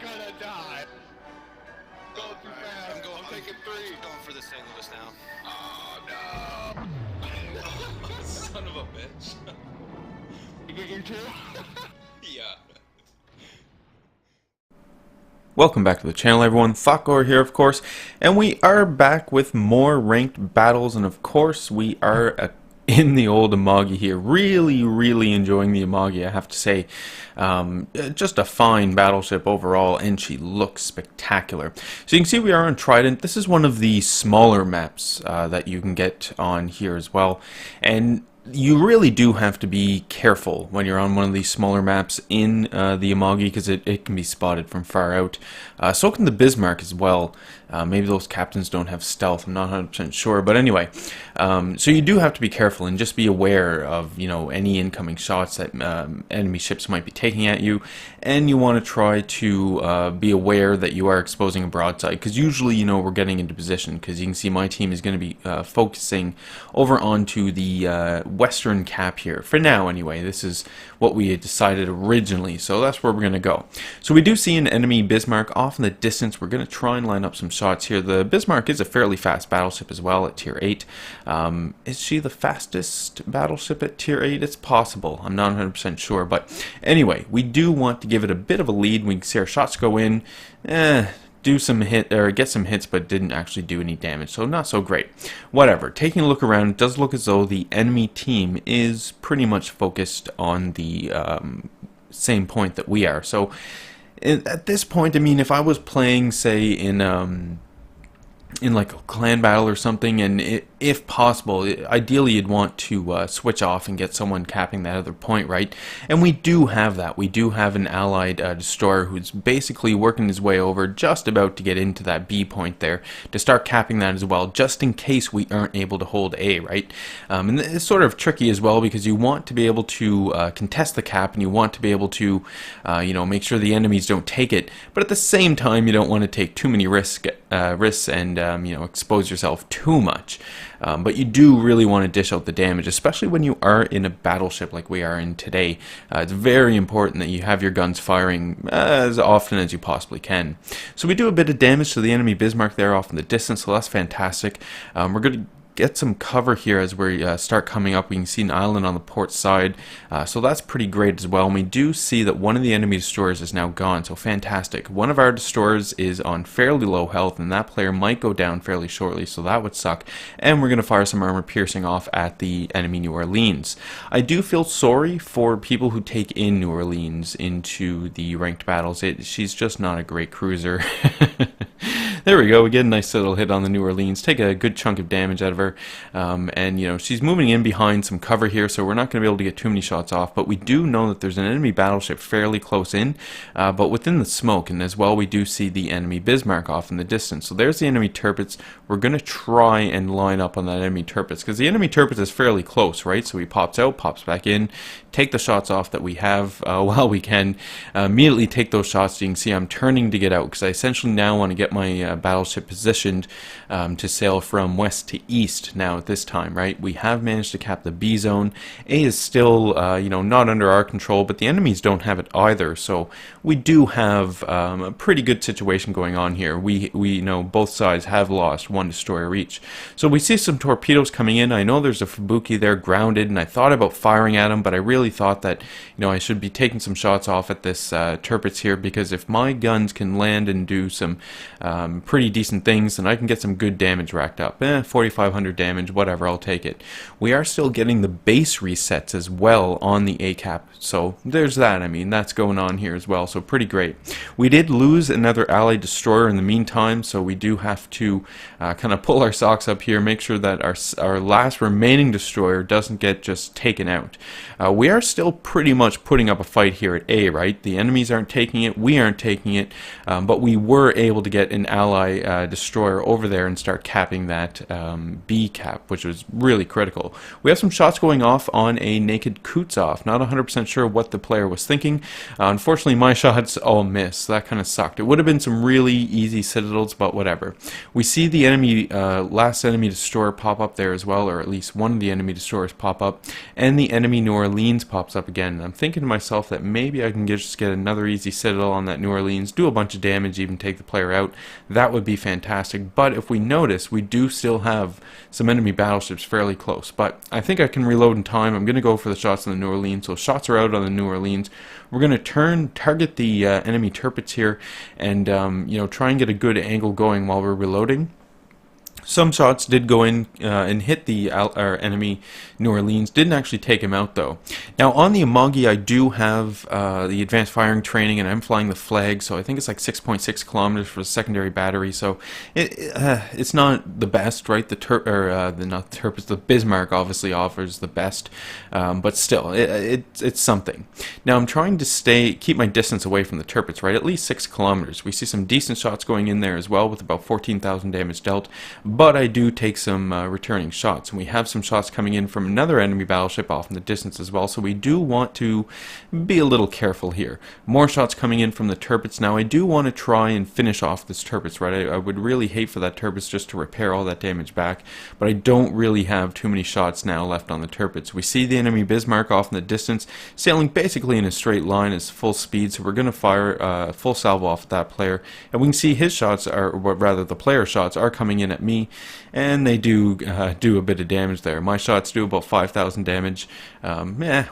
gonna die. Go too fast. I'm taking 3. I'm going for the St. Louis now. Oh no! Son of a bitch. You get your 2? Yeah. Welcome back to the channel, everyone. Thotgor here, of course, and we are back with more ranked battles, and of course we are in the old Amagi here. Really enjoying the Amagi, I have to say. Just a fine battleship overall, and she looks spectacular. So you can see we are on Trident. This is one of the smaller maps that you can get on here as well, and you really do have to be careful when you're on one of these smaller maps in the Amagi, because it can be spotted from far out. So can the Bismarck as well. Maybe those captains don't have stealth, I'm not 100% sure, but anyway. So you do have to be careful and just be aware of, any incoming shots that enemy ships might be taking at you, and you want to try to be aware that you are exposing a broadside, because usually, we're getting into position, because you can see my team is going to be focusing over onto the western cap here. For now, anyway, this is what we had decided originally, so that's where we're going to go. So we do see an enemy Bismarck off in the distance. We're going to try and line up some shots here. The Bismarck is a fairly fast battleship as well at tier 8. Is she the fastest battleship at tier 8? It's possible. I'm not 100% sure, but anyway, we do want to give it a bit of a lead. We can see our shots go in, do some get some hits, but didn't actually do any damage, so not so great. Whatever. Taking a look around, it does look as though the enemy team is pretty much focused on the same point that we are. So at this point, I mean, if I was playing, say, in like a clan battle or something, and if possible, ideally you'd want to switch off and get someone capping that other point, right? And we do have that. We do have an allied destroyer who's basically working his way over, just about to get into that B point there, to start capping that as well, just in case we aren't able to hold A, right? And it's sort of tricky as well, because you want to be able to contest the cap, and you want to be able to, make sure the enemies don't take it, but at the same time, you don't want to take too many risks and expose yourself too much. But you do really want to dish out the damage, especially when you are in a battleship like we are in today. It's very important that you have your guns firing as often as you possibly can. So we do a bit of damage to the enemy Bismarck there off in the distance, so that's fantastic. We're going to get some cover here as we start coming up. We can see an island on the port side, so that's pretty great as well. And we do see that one of the enemy destroyers is now gone, so fantastic. One of our destroyers is on fairly low health, and that player might go down fairly shortly, so that would suck. And we're going to fire some armor piercing off at the enemy New Orleans. I do feel sorry for people who take in New Orleans into the ranked battles. She's just not a great cruiser. There we go, we get a nice little hit on the New Orleans, take a good chunk of damage out of her, and she's moving in behind some cover here, so we're not going to be able to get too many shots off, but we do know that there's an enemy battleship fairly close in, but within the smoke, and as well we do see the enemy Bismarck off in the distance. So there's the enemy Tirpitz. We're going to try and line up on that enemy Tirpitz, because the enemy Tirpitz is fairly close, right? So he pops out, pops back in, take the shots off that we have while we can, immediately take those shots. You can see I'm turning to get out, because I essentially now want to get my battleship positioned to sail from west to east now at this time, right? We have managed to cap the B zone. A is still, not under our control, but the enemies don't have it either, so we do have a pretty good situation going on here. We both sides have lost one destroyer each. So we see some torpedoes coming in. I know there's a Fubuki there grounded, and I thought about firing at him, but I really thought that, I should be taking some shots off at this Tirpitz here, because if my guns can land and do some pretty decent things, then I can get some good damage racked up. 4,500 damage, whatever, I'll take it. We are still getting the base resets as well on the ACAP, so there's that. I mean, that's going on here as well, so pretty great. We did lose another allied destroyer in the meantime, so we do have to kind of pull our socks up here, make sure that our last remaining destroyer doesn't get just taken out. We are still pretty much putting up a fight here at A, right? The enemies aren't taking it, we aren't taking it, but we were able to get an allied ally destroyer over there and start capping that B cap, which was really critical. We have some shots going off on a naked Kutzov. Not 100% sure what the player was thinking. Unfortunately, my shots all missed. That kind of sucked. It would have been some really easy citadels, but whatever. We see the enemy last enemy destroyer pop up there as well, or at least one of the enemy destroyers pop up, and the enemy New Orleans pops up again. And I'm thinking to myself that maybe I can just get another easy citadel on that New Orleans, do a bunch of damage, even take the player out. That would be fantastic. But if we notice, we do still have some enemy battleships fairly close. But I think I can reload in time. I'm going to go for the shots on the New Orleans. So shots are out on the New Orleans. We're going to target the enemy turrets here, and try and get a good angle going while we're reloading. Some shots did go in and hit the enemy New Orleans. Didn't actually take him out, though. Now, on the Amagi, I do have the advanced firing training, and I'm flying the flag, so I think it's like 6.6 kilometers for the secondary battery, so it's not the best, right? The Bismarck obviously offers the best, but still, it's something. Now, I'm trying to keep my distance away from the turrets, right? At least 6 kilometers. We see some decent shots going in there as well, with about 14,000 damage dealt. But I do take some returning shots, and we have some shots coming in from another enemy battleship off in the distance as well, so we do want to be a little careful here. More shots coming in from the turrets. Now, I do want to try and finish off this turrets, right? I would really hate for that turrets just to repair all that damage back, but I don't really have too many shots now left on the turrets. We see the enemy Bismarck off in the distance, sailing basically in a straight line as full speed, so we're going to fire full salvo off at that player, and we can see his shots, or rather the player's shots, are coming in at me, and they do a bit of damage there. My shots do about 5,000 damage.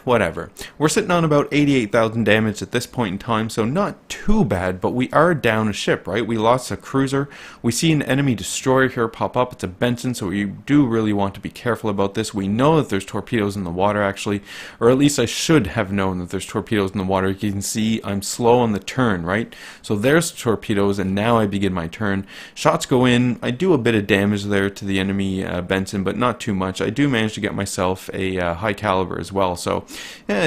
Whatever. We're sitting on about 88,000 damage at this point in time, so not too bad, but we are down a ship, right? We lost a cruiser. We see an enemy destroyer here pop up. It's a Benson, so we do really want to be careful about this. We know that there's torpedoes in the water, actually, or at least I should have known that there's torpedoes in the water. You can see I'm slow on the turn, right? So there's torpedoes, and now I begin my turn. Shots go in. I do a bit of damage there to the enemy Benson, but not too much. I do manage to get myself a high caliber as well, so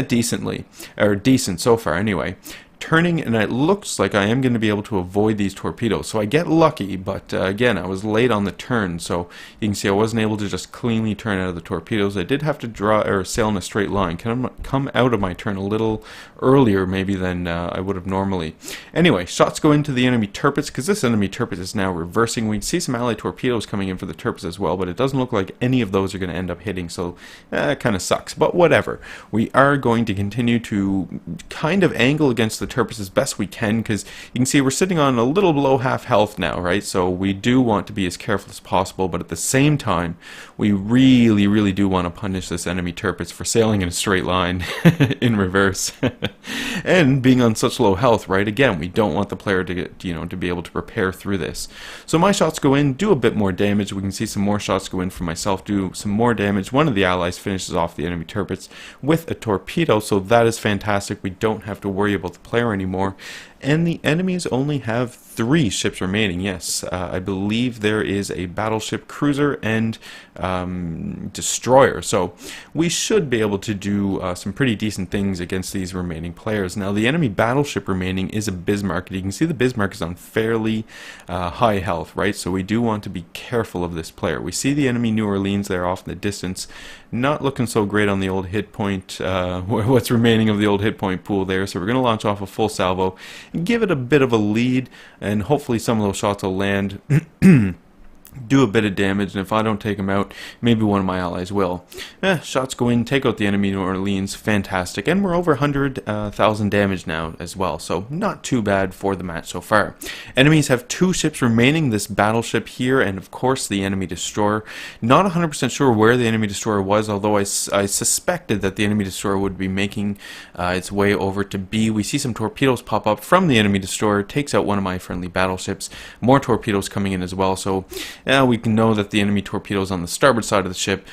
decent so far anyway. Turning, and it looks like I am going to be able to avoid these torpedoes, so I get lucky, but again, I was late on the turn, so you can see I wasn't able to just cleanly turn out of the torpedoes. I did have to sail in a straight line, come out of my turn a little earlier maybe than I would have normally. Anyway, shots go into the enemy turrets, because this enemy turret is now reversing. We can see some allied torpedoes coming in for the turrets as well, but it doesn't look like any of those are going to end up hitting, so it kind of sucks, but whatever. We are going to continue to kind of angle against the turrets as best we can, because you can see we're sitting on a little below half health now, right? So we do want to be as careful as possible, but at the same time, we really do want to punish this enemy turrets for sailing in a straight line in reverse and being on such low health, right? Again, we don't want the player to get, to be able to prepare through this. So my shots go in, do a bit more damage. We can see some more shots go in for myself, do some more damage. One of the allies finishes off the enemy turrets with a torpedo, so that is fantastic. We don't have to worry about the player anymore. And the enemies only have 3 ships remaining. Yes, I believe there is a battleship, cruiser, and destroyer. So we should be able to do some pretty decent things against these remaining players. Now, the enemy battleship remaining is a Bismarck. You can see the Bismarck is on fairly high health, right? So we do want to be careful of this player. We see the enemy New Orleans there off in the distance. Not looking so great on the old hit point, what's remaining of the old hit point pool there. So we're going to launch off a full salvo and give it a bit of a lead, and hopefully some of those shots will land. Do a bit of damage, and if I don't take him out, maybe one of my allies will. Shots go in, take out the enemy New Orleans, fantastic, and we're over 100,000 damage now as well, so not too bad for the match so far. Enemies have 2 ships remaining, this battleship here, and of course the enemy destroyer. Not 100% sure where the enemy destroyer was, although I suspected that the enemy destroyer would be making its way over to B. We see some torpedoes pop up from the enemy destroyer, takes out one of my friendly battleships. More torpedoes coming in as well, so we can know that the enemy torpedo is on the starboard side of the ship,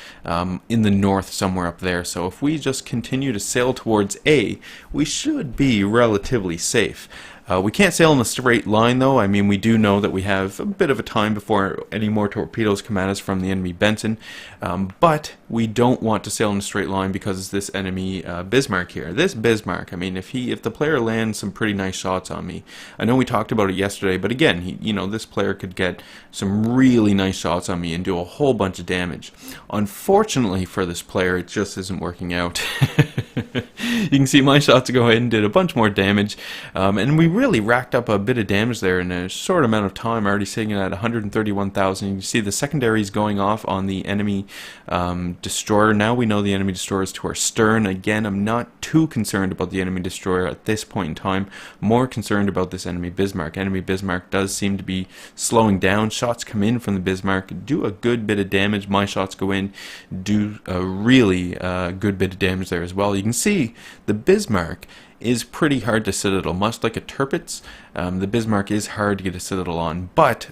in the north somewhere up there. So if we just continue to sail towards A, we should be relatively safe. We can't sail in a straight line, though. I mean, we do know that we have a bit of a time before any more torpedoes come at us from the enemy Benson, but we don't want to sail in a straight line because it's this enemy Bismarck here. This Bismarck, I mean, if the player lands some pretty nice shots on me, I know we talked about it yesterday, but again, this player could get some really nice shots on me and do a whole bunch of damage. Unfortunately for this player, it just isn't working out. You can see my shots go ahead and did a bunch more damage, and we really racked up a bit of damage there in a short amount of time, already sitting at 131,000. You can see the secondaries going off on the enemy destroyer. Now we know the enemy destroyer is to our stern. Again, I'm not too concerned about the enemy destroyer at this point in time, more concerned about this enemy Bismarck. Enemy Bismarck does seem to be slowing down. Shots come in from the Bismarck, do a good bit of damage. My shots go in, do a really good bit of damage there as well. You can see the Bismarck is pretty hard to citadel, much like a Tirpitz. The Bismarck is hard to get a citadel on, but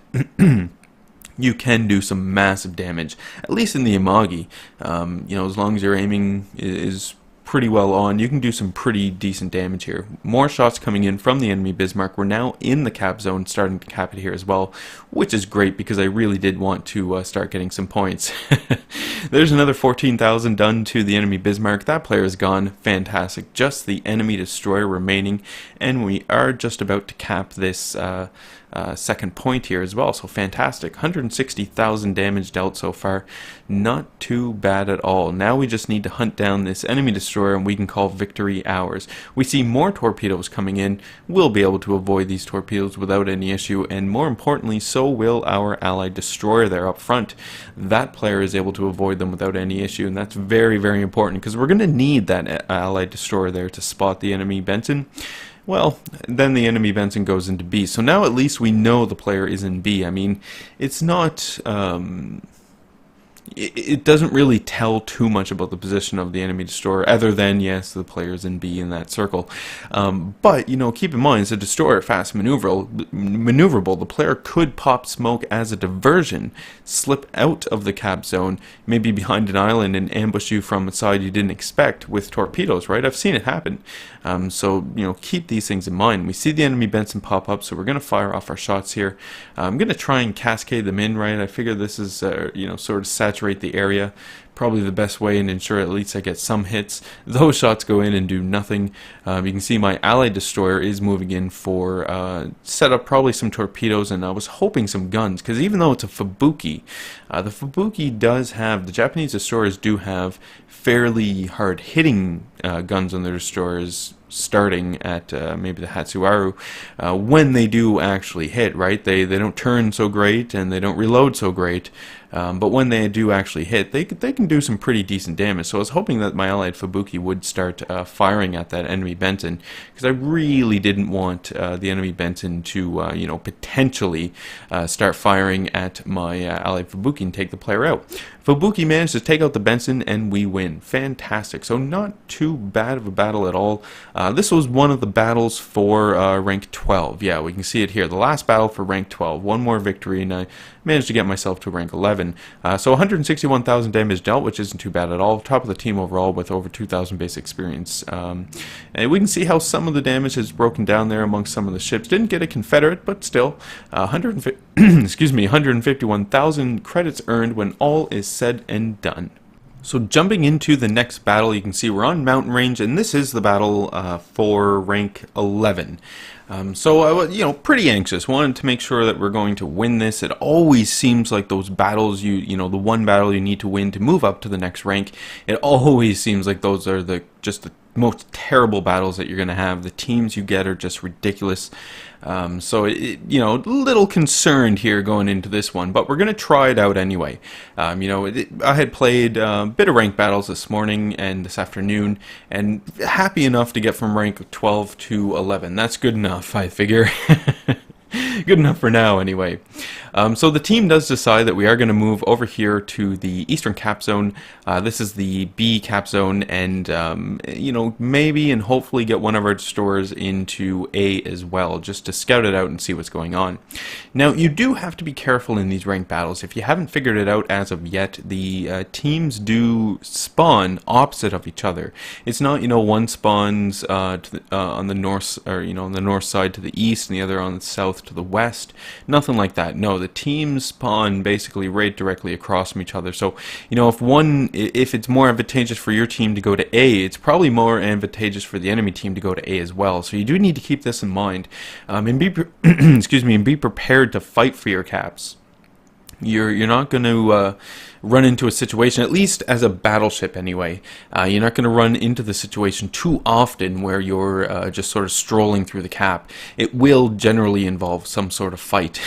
you can do some massive damage, at least in the Amagi. As long as your aiming is pretty well on, you can do some pretty decent damage here. More shots coming in from the enemy Bismarck. We're now in the cap zone, starting to cap it here as well, which is great because I really did want to start getting some points. There's another 14,000 done to the enemy Bismarck. That player is gone. Fantastic. Just the enemy destroyer remaining, and we are just about to cap this second point here as well, so fantastic. 160,000 damage dealt so far, not too bad at all. Now we just need to hunt down this enemy destroyer and we can call victory ours. We see more torpedoes coming in. We'll be able to avoid these torpedoes without any issue, and more importantly, so will our allied destroyer there up front. That player is able to avoid them without any issue, and that's very, very important because we're going to need that allied destroyer there to spot the enemy Benson. Well, then the enemy Benson goes into B. So now at least we know the player is in B. I mean, it's not... it doesn't really tell too much about the position of the enemy destroyer, other than, yes, the player's in B in that circle. But, keep in mind, it's a destroyer, fast maneuverable. The player could pop smoke as a diversion, slip out of the cap zone, maybe behind an island, and ambush you from a side you didn't expect with torpedoes, right? I've seen it happen. So, keep these things in mind. We see the enemy Benson pop up, so we're going to fire off our shots here. I'm going to try and cascade them in, right? I figure this is, sort of saturate the area. Probably the best way, and ensure at least I get some hits. Those shots go in and do nothing. You can see my allied destroyer is moving in for set up probably some torpedoes, and I was hoping some guns, because even though it's a Fubuki, the Fubuki does have, the Japanese destroyers do have fairly hard hitting guns on their destroyers, starting at maybe the Hatsuharu, when they do actually hit, right? They don't turn so great and they don't reload so great, but when they do actually hit, they can do some pretty decent damage. So I was hoping that my allied Fubuki would start firing at that enemy Benson, because I really didn't want the enemy Benson to potentially start firing at my allied Fubuki and take the player out. Fubuki managed to take out the Benson and we win. Fantastic. So not too bad of a battle at all. This was one of the battles for rank 12. Yeah, we can see it here. The last battle for rank 12. One more victory and I managed to get myself to rank 11. So 161,000 damage dealt, which isn't too bad at all. Top of the team overall with over 2,000 base experience. And we can see how some of the damage is broken down there amongst some of the ships. Didn't get a Confederate, but still, 151,000 credits earned when all is said and done. So jumping into the next battle, you can see we're on mountain range, and this is the battle for rank 11. So I was, pretty anxious. Wanted to make sure that we're going to win this. It always seems like those battles, the one battle you need to win to move up to the next rank. It always seems like those are just the most terrible battles that you're going to have. The teams you get are just ridiculous. So, a little concerned here going into this one, but we're going to try it out anyway. I had played a bit of ranked battles this morning and this afternoon, and happy enough to get from rank 12 to 11. That's good enough, I figure. Good enough for now, anyway. So the team does decide that we are going to move over here to the eastern cap zone. This is the B cap zone, and you know, maybe and hopefully get one of our destroyers into A as well, just to scout it out and see what's going on. Now, you do have to be careful in these ranked battles. If you haven't figured it out as of yet, the teams do spawn opposite of each other. It's not, you know, one spawns on the north, or you know, on the north side to the east, and the other on the south to the west. Nothing like that. No, the teams spawn basically right directly across from each other. So, you know, if it's more advantageous for your team to go to A, it's probably more advantageous for the enemy team to go to A as well. So you do need to keep this in mind, and be excuse me, and be prepared to fight for your caps. You're not going to run into a situation, at least as a battleship anyway, you're not going to run into the situation too often where you're just sort of strolling through the cap. It will generally involve some sort of fight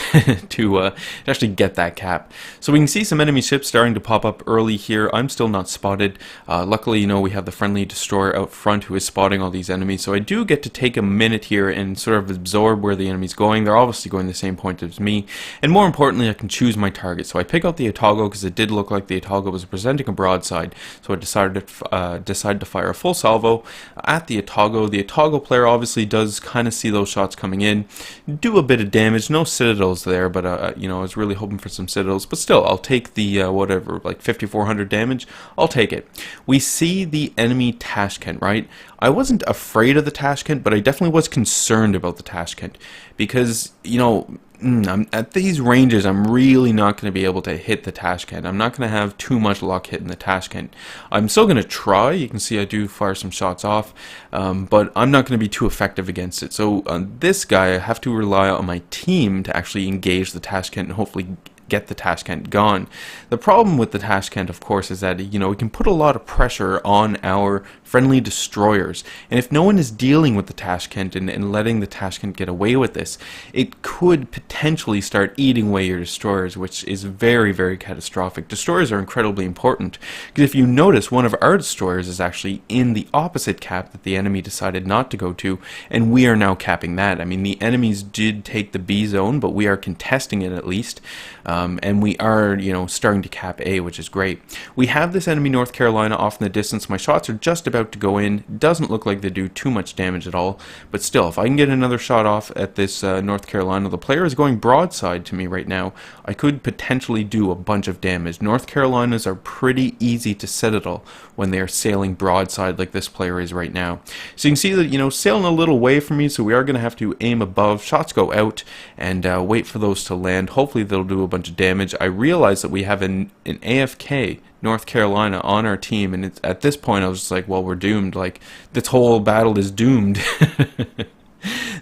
to actually get that cap. So we can see some enemy ships starting to pop up early here. I'm still not spotted. Luckily, you know, we have the friendly destroyer out front who is spotting all these enemies, so I do get to take a minute here and sort of absorb where the enemy's going. They're obviously going the same point as me, and more importantly, I can choose my target. So I pick out the Thotgor because it did look like the Thotgor was presenting a broadside, so I decided to fire a full salvo at the Thotgor. The Thotgor player obviously does kind of see those shots coming in, do a bit of damage. No citadels there, but you know, I was really hoping for some citadels. But still, I'll take the whatever, like 5,400 damage. I'll take it. We see the enemy Tashkent, right? I wasn't afraid of the Tashkent, but I definitely was concerned about the Tashkent because, you know, at these ranges, I'm really not going to be able to hit the Tashkent. I'm not going to have too much luck hitting the Tashkent. I'm still going to try. You can see I do fire some shots off, but I'm not going to be too effective against it. So on this guy, I have to rely on my team to actually engage the Tashkent and hopefully get the Tashkent gone. The problem with the Tashkent, of course, is that, you know, we can put a lot of pressure on our friendly destroyers, and if no one is dealing with the Tashkent and letting the Tashkent get away with this, it could potentially start eating away your destroyers, which is very, very catastrophic. Destroyers are incredibly important, because if you notice, one of our destroyers is actually in the opposite cap that the enemy decided not to go to, and we are now capping that. I mean, the enemies did take the B zone, but we are contesting it at least. And we are, you know, starting to cap A, which is great. We have this enemy North Carolina off in the distance. My shots are just about to go in. Doesn't look like they do too much damage at all, but still, if I can get another shot off at this North Carolina, the player is going broadside to me right now. I could potentially do a bunch of damage. North Carolinas are pretty easy to citadel when they are sailing broadside like this player is right now. So you can see that, you know, sailing a little away from me, so we are going to have to aim above. Shots go out and wait for those to land. Hopefully they'll do a bunch of damage. I realize that we have an AFK North Carolina on our team, and it's, at this point I was just like, well, we're doomed. Like, this whole battle is doomed.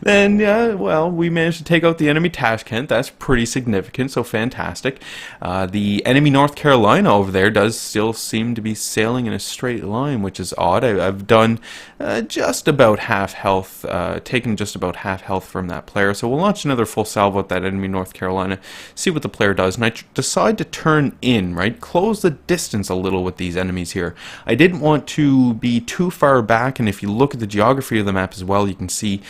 Then, well, we managed to take out the enemy Tashkent. That's pretty significant, so fantastic. The enemy North Carolina over there does still seem to be sailing in a straight line, which is odd. I've done just about half health, taken just about half health from that player. So we'll launch another full salvo at that enemy North Carolina, see what the player does. And I decide to turn in, right? Close the distance a little with these enemies here. I didn't want to be too far back, and if you look at the geography of the map as well, you can see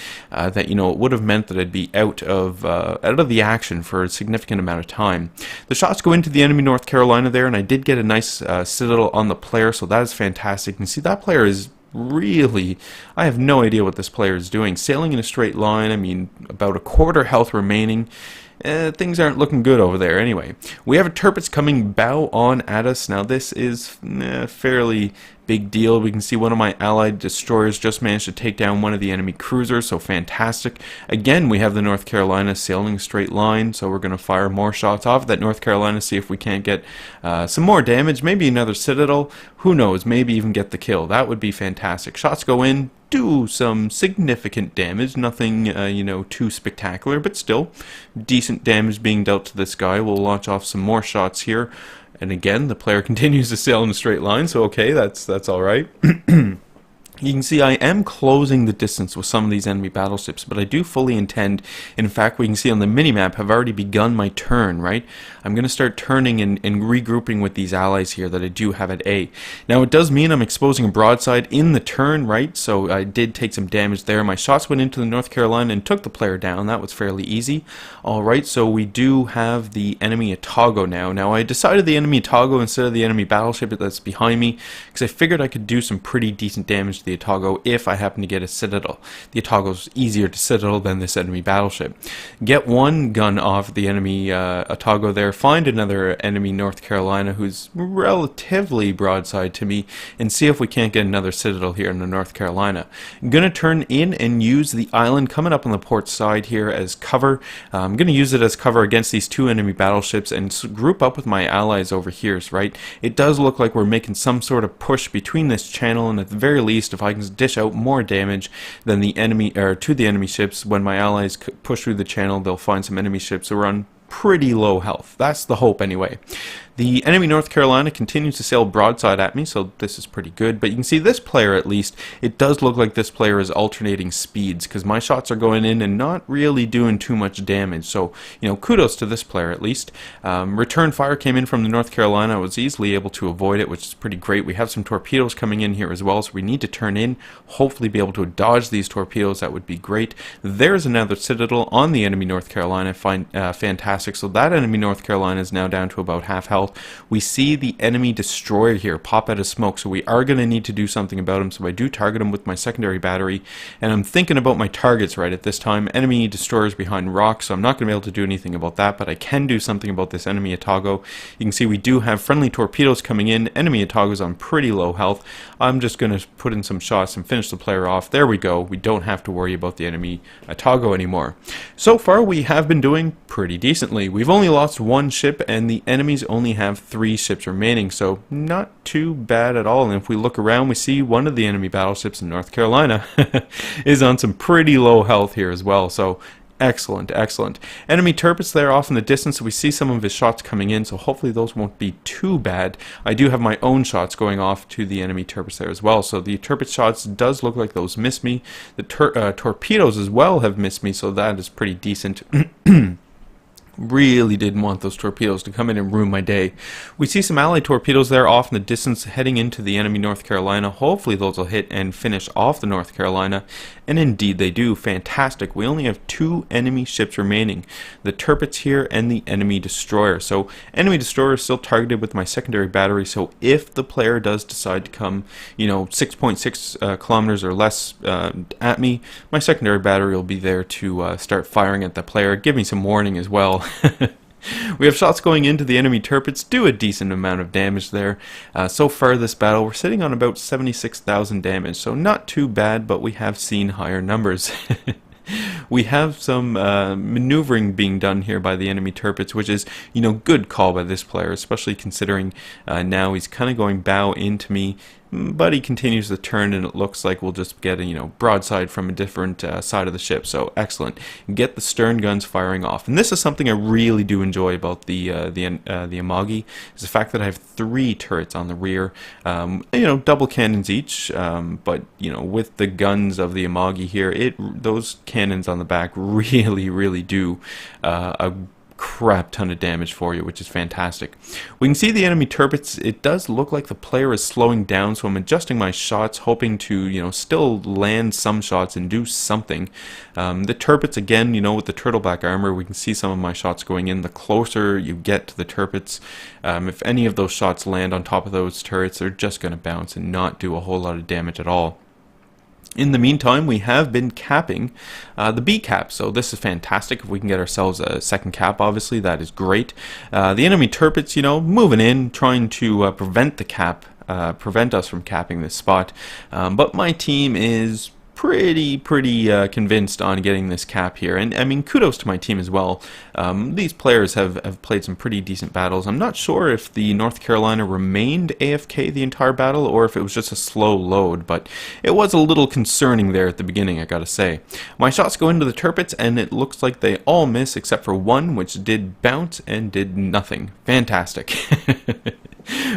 that, you know, it would have meant that I'd be out of the action for a significant amount of time. The shots go into the enemy North Carolina there, and I did get a nice citadel on the player, so that is fantastic. You can see that player is really, I have no idea what this player is doing. Sailing in a straight line, I mean, about a quarter health remaining. Things aren't looking good over there. Anyway, we have a Tirpitz coming bow on at us. Now this is fairly big deal. We can see one of my allied destroyers just managed to take down one of the enemy cruisers, so fantastic. Again, we have the North Carolina sailing a straight line, so we're going to fire more shots off that North Carolina, see if we can't get some more damage, maybe another citadel, who knows, maybe even get the kill. That would be fantastic. Shots go in, do some significant damage, nothing you know, too spectacular, but still decent damage being dealt to this guy. We'll launch off some more shots here, and again the player continues to sail in a straight line, so okay, that's all right. You can see I am closing the distance with some of these enemy battleships, but I do fully intend, in fact we can see on the minimap, have already begun my turn, right? I'm going to start turning and regrouping with these allies here that I do have at A. Now it does mean I'm exposing a broadside in the turn, right? So I did take some damage there. My shots went into the North Carolina and took the player down. That was fairly easy. Alright, so we do have the enemy Thotgor now. Now I decided the enemy Thotgor instead of the enemy battleship that's behind me, because I figured I could do some pretty decent damage the Thotgor if I happen to get a citadel. The Thotgor's easier to citadel than this enemy battleship. Get one gun off the enemy Thotgor there, find another enemy North Carolina who's relatively broadside to me, and see if we can't get another citadel here in the North Carolina. I'm going to turn in and use the island coming up on the port side here as cover. I'm going to use it as cover against these two enemy battleships and group up with my allies over here, right? It does look like we're making some sort of push between this channel, and at the very least, if I can dish out more damage than the enemy, or to the enemy ships, when my allies push through the channel, they'll find some enemy ships who are on pretty low health. That's the hope anyway. The enemy North Carolina continues to sail broadside at me, so this is pretty good. But you can see this player, at least, it does look like this player is alternating speeds, because my shots are going in and not really doing too much damage. So, you know, kudos to this player at least. Return fire came in from the North Carolina. I was easily able to avoid it, which is pretty great. We have some torpedoes coming in here as well, so we need to turn in, hopefully be able to dodge these torpedoes. That would be great. There's another citadel on the enemy North Carolina. Fantastic. So that enemy North Carolina is now down to about half health. We see the enemy destroyer here pop out of smoke, so we are going to need to do something about him. So I do target him with my secondary battery, and I'm thinking about my targets right at this time. Enemy destroyers behind rocks, so I'm not going to be able to do anything about that, but I can do something about this enemy Thotgor. You can see we do have friendly torpedoes coming in. Enemy Thotgor's on pretty low health. I'm just going to put in some shots and finish the player off. There we go. We don't have to worry about the enemy Thotgor anymore. So far we have been doing pretty decently. We've only lost one ship, and the enemies only have 3 ships remaining, so not too bad at all. And if we look around, we see one of the enemy battleships in North Carolina is on some pretty low health here as well, so excellent, excellent. Enemy turrets there off in the distance, so we see some of his shots coming in, so hopefully those won't be too bad. I do have my own shots going off to the enemy turrets there as well, so the turret shots does look like those miss me. The torpedoes as well have missed me, so that is pretty decent. Really didn't want those torpedoes to come in and ruin my day. We see some allied torpedoes there off in the distance heading into the enemy North Carolina. Hopefully those will hit and finish off the North Carolina, and indeed they do. Fantastic. We only have 2 enemy ships remaining, the turrets here and the enemy destroyer. So enemy destroyer is still targeted with my secondary battery, so if the player does decide to come, you know, 6.6 kilometers or less at me, my secondary battery will be there to start firing at the player, give me some warning as well. We have shots going into the enemy turrets, do a decent amount of damage there. So far this battle we're sitting on about 76,000 damage, so not too bad, but we have seen higher numbers. We have some maneuvering being done here by the enemy turrets, which is, you know, good call by this player, especially considering now he's kind of going bow into me, but he continues to turn, and it looks like we'll just get a, you know, broadside from a different side of the ship. So excellent. Get the stern guns firing off, and this is something I really do enjoy about the Amagi, is the fact that I have 3 turrets on the rear, you know, double cannons each, but you know, with the guns of the Amagi here, those cannons on the back really do a crap ton of damage for you, which is fantastic. We can see the enemy turrets. It does look like the player is slowing down, so I'm adjusting my shots, hoping to, you know, still land some shots and do something. The turrets, again, you know, with the turtleback armor, we can see some of my shots going in. The closer you get to the turrets, if any of those shots land on top of those turrets, they're just going to bounce and not do a whole lot of damage at all. In the meantime, we have been capping the B cap, so this is fantastic. If we can get ourselves a second cap, obviously, that is great. The enemy turrets, you know, moving in, trying to prevent the cap, prevent us from capping this spot. But my team is pretty convinced on getting this cap here, and I mean, kudos to my team as well. These players have played some pretty decent battles. I'm not sure if the North Carolina remained AFK the entire battle or if it was just a slow load, but it was a little concerning there at the beginning, I gotta say. My shots go into the turrets, and it looks like they all miss except for one, which did bounce and did nothing. Fantastic.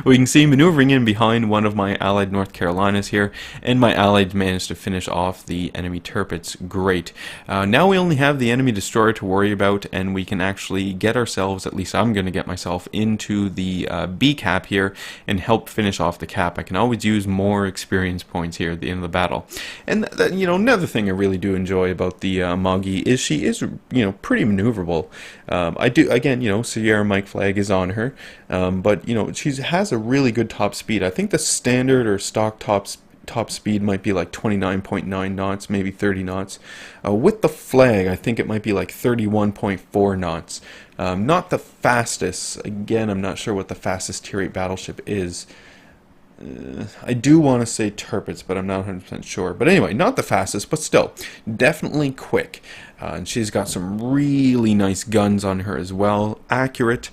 We can see maneuvering in behind one of my allied North Carolinas here, and my allied managed to finish off the enemy Tirpitz. Great. Now we only have the enemy destroyer to worry about, and we can actually get ourselves, at least I'm going to get myself, into the B cap here and help finish off the cap. I can always use more experience points here at the end of the battle. And you know, another thing I really do enjoy about the Amagi is she is, you know, pretty maneuverable. I do, again, you know, Sierra Mike flag is on her, but you know, she has a really good top speed. I think the standard or stock top speed might be like 29.9 knots, maybe 30 knots. With the flag, I think it might be like 31.4 knots. Not the fastest. Again, I'm not sure what the fastest tier 8 battleship is. I do want to say Tirpitz, but I'm not 100% sure. But anyway, not the fastest, but still, definitely quick. And she's got some really nice guns on her as well, accurate,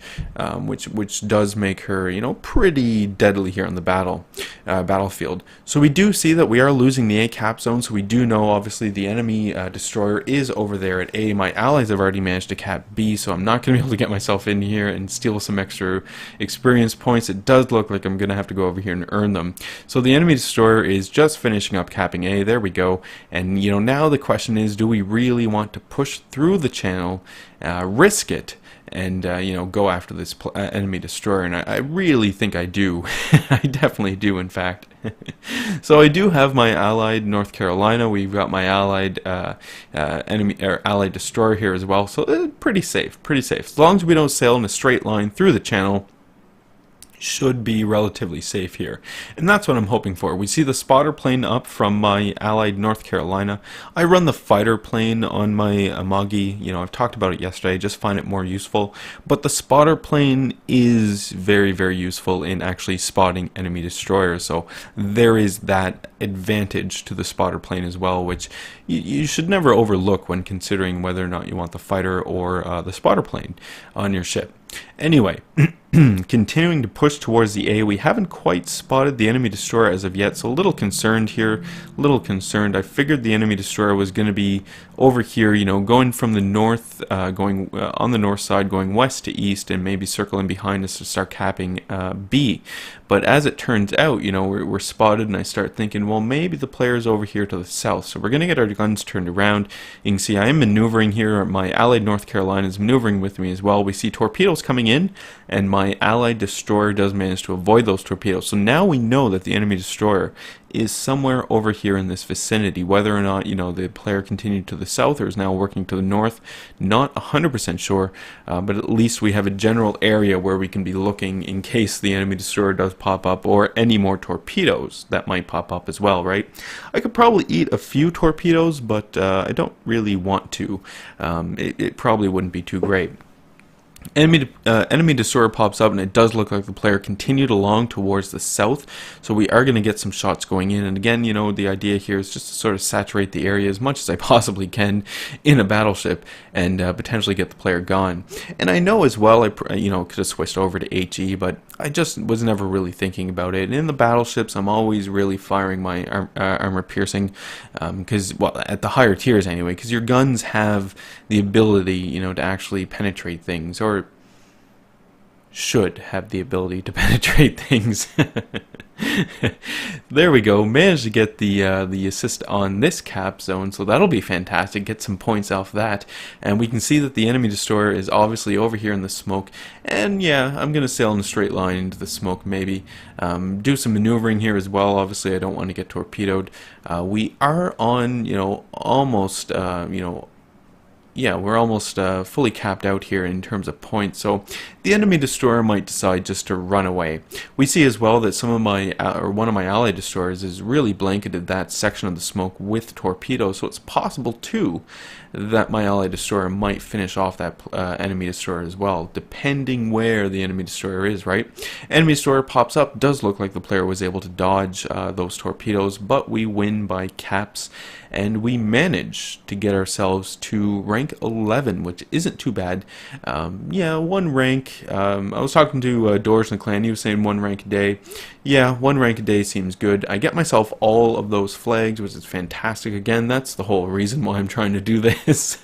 which does make her, you know, pretty deadly here on the battlefield. So we do see that we are losing the A cap zone. So we do know, obviously, the enemy destroyer is over there at A. My allies have already managed to cap B, so I'm not going to be able to get myself in here and steal some extra experience points. It does look like I'm going to have to go over here and earn them. So the enemy destroyer is just finishing up capping A. There we go. And you know, now the question is, do we really want to push through the channel, risk it, and you know, go after this enemy destroyer? And I really think I do. I definitely do, in fact. So I do have my allied North Carolina. We've got my allied enemy or allied destroyer here as well. So pretty safe, pretty safe. As long as we don't sail in a straight line through the channel, should be relatively safe here. And that's what I'm hoping for. We see the spotter plane up from my allied North Carolina. I run the fighter plane on my Amagi. You know, I've talked about it yesterday. I just find it more useful. But the spotter plane is very, very useful in actually spotting enemy destroyers. So there is that advantage to the spotter plane as well, which you should never overlook when considering whether or not you want the fighter or the spotter plane on your ship. Anyway, continuing to push towards the A, we haven't quite spotted the enemy destroyer as of yet, so a little concerned here, a little concerned. I figured the enemy destroyer was going to be over here, you know, going from the north, going on the north side, going west to east, and maybe circling behind us to start capping B. But as it turns out, you know, we're spotted, and I start thinking, well, maybe the player's over here to the south. So we're going to get our guns turned around. You can see I am maneuvering here. My allied North Carolina is maneuvering with me as well. We see torpedoes coming in, and my allied destroyer does manage to avoid those torpedoes. So now we know that the enemy destroyer is somewhere over here in this vicinity. Whether or not, you know, the player continued to the south or is now working to the north, not 100% sure, but at least we have a general area where we can be looking in case the enemy destroyer does pop up, or any more torpedoes that might pop up as well, right? I could probably eat a few torpedoes, but I don't really want to. It probably wouldn't be too great. Enemy destroyer pops up, and it does look like the player continued along towards the south, so we are going to get some shots going in. And again, you know, the idea here is just to sort of saturate the area as much as I possibly can in a battleship, and potentially get the player gone. And I know as well, you know, could have switched over to HE, but I just was never really thinking about it. And in the battleships, I'm always really firing my armor piercing, because, well, at the higher tiers anyway, because your guns have the ability, you know, to actually penetrate things, or should have the ability to penetrate things. There we go. Managed to get the assist on this cap zone, so that'll be fantastic. Get some points off that, and we can see that the enemy destroyer is obviously over here in the smoke. And yeah, I'm gonna sail in a straight line into the smoke, maybe do some maneuvering here as well. Obviously, I don't want to get torpedoed. We are on, you know, almost, you know. Yeah, we're almost fully capped out here in terms of points, so the enemy destroyer might decide just to run away. We see as well that some of my, or one of my allied destroyers has really blanketed that section of the smoke with torpedoes, so it's possible too that my allied destroyer might finish off that enemy destroyer as well, depending where the enemy destroyer is, right? Enemy destroyer pops up, does look like the player was able to dodge those torpedoes, but we win by caps, and we manage to get ourselves to rank 11, which isn't too bad. Yeah, one rank. I was talking to Doors in the clan. He was saying one rank a day. Yeah, one rank a day seems good. I get myself all of those flags, which is fantastic. Again, that's the whole reason why I'm trying to do this. this.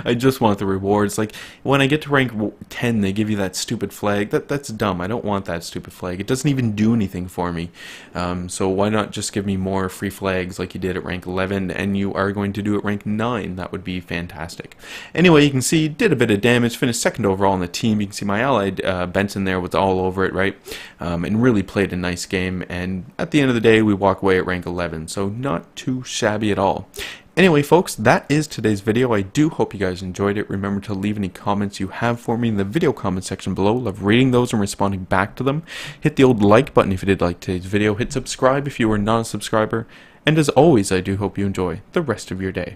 I just want the rewards. Like, when I get to rank 10, they give you that stupid flag. That's dumb. I don't want that stupid flag. It doesn't even do anything for me. So why not just give me more free flags like you did at rank 11, and you are going to do at rank 9. That would be fantastic. Anyway, you can see, did a bit of damage, finished second overall on the team. You can see my allied Benson there was all over it, right? And really played a nice game, and at the end of the day, we walk away at rank 11, so not too shabby at all. Anyway, folks, that is today's video. I do hope you guys enjoyed it. Remember to leave any comments you have for me in the video comment section below. Love reading those and responding back to them. Hit the old like button if you did like today's video. Hit subscribe if you are not a subscriber. And as always, I do hope you enjoy the rest of your day.